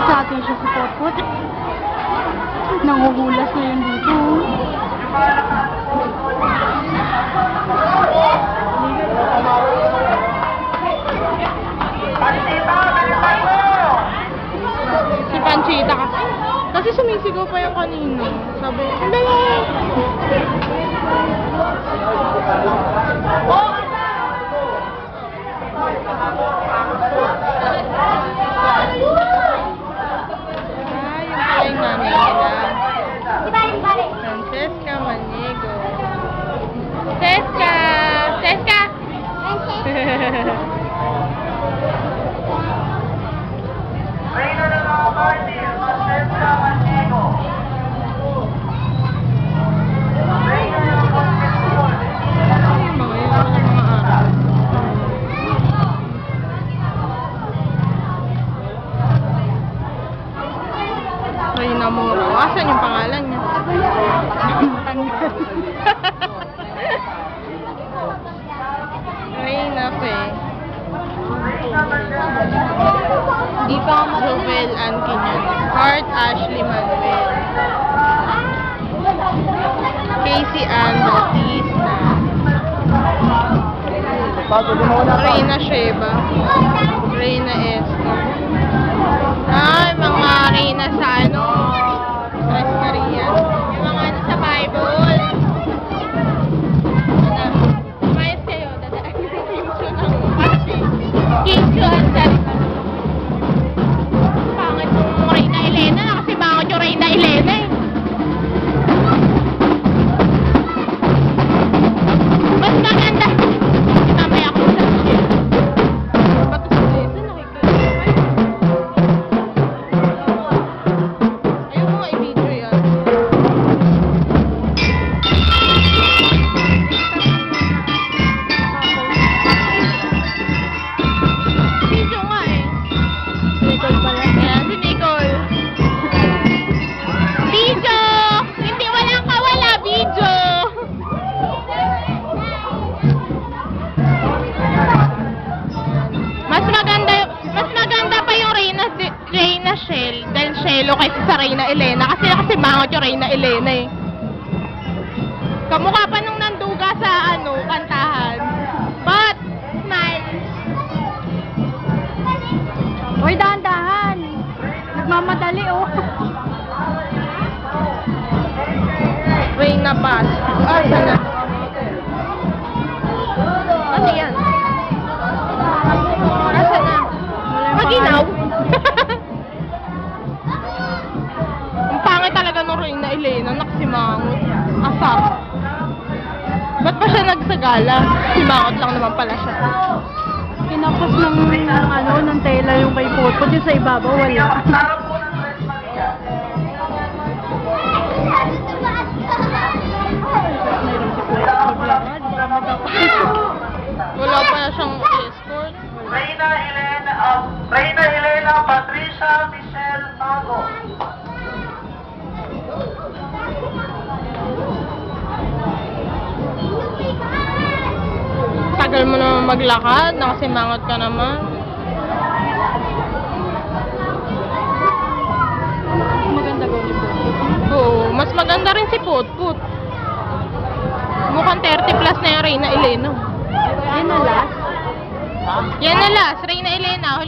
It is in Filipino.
sa atin siya si Potpot. Nanguhulas na yun dito. Si Panchita kasi. Kasi sumisigaw pa yung kanino. Sabi, hello! Yung nanay nila. Francesca Maniego. Francesca! Francesca! Reyna ng mga party, Francesca Maniego. Reyna ng basketball. Yung mga araw. Reyna Muro. Asan yung pangalan niya? Reyna Fe. Di pa ako Jovel Ann Quiñones. Heart Ashley Manuel. Casey Ann Bautista. Reyna Sheba. Reyna Esther. Ay, mga Reyna sa ano? Tres Maria. Yung mga ano sa Bible. Mayos kayo. Dadaan yung kincho ng kasi. Kincho ang dali. Pangit yung Reyna Elena. Kasi bakit yung Reyna Elena eh. Mas maganda. Mamaya ako sa shit. Ba't ito ito? Ayaw mo nga i-video yan. Video nga eh. Nicole pala. Ayan, si Nicole. Video! Hindi walang kawala, video! Mas maganda pa yung Reyna Shell del Cielo kaysa sa Reyna Elena kasi bangot yung Reyna Elena eh. Kamukha pa nung nanduga sa ano, kantahan. But, smile. Uy, dahan-dahan. Nagmamadali oh. Reyna Paz. Asa na? Ano yan? Asa na? Maginaw? Ang pangit talaga nung Reyna Elena. Nakasimangot. Asap. Ba't pa siya nagsagala? Simangot lang naman pala siya. Kinapos ng tela yung kay Potpot. Yung sa ibabaw, wala. Wala pa na siyang escort. Reyna Helena Patricia Michelle Mago. Tagal mo naman maglakad, nakasimangot ka naman. Maganda ba ni Potpot? Oo, mas maganda rin si Potpot. Mukhang 30 plus na yung Reyna Elena. Yan na last? Yan na last, Reyna Elena.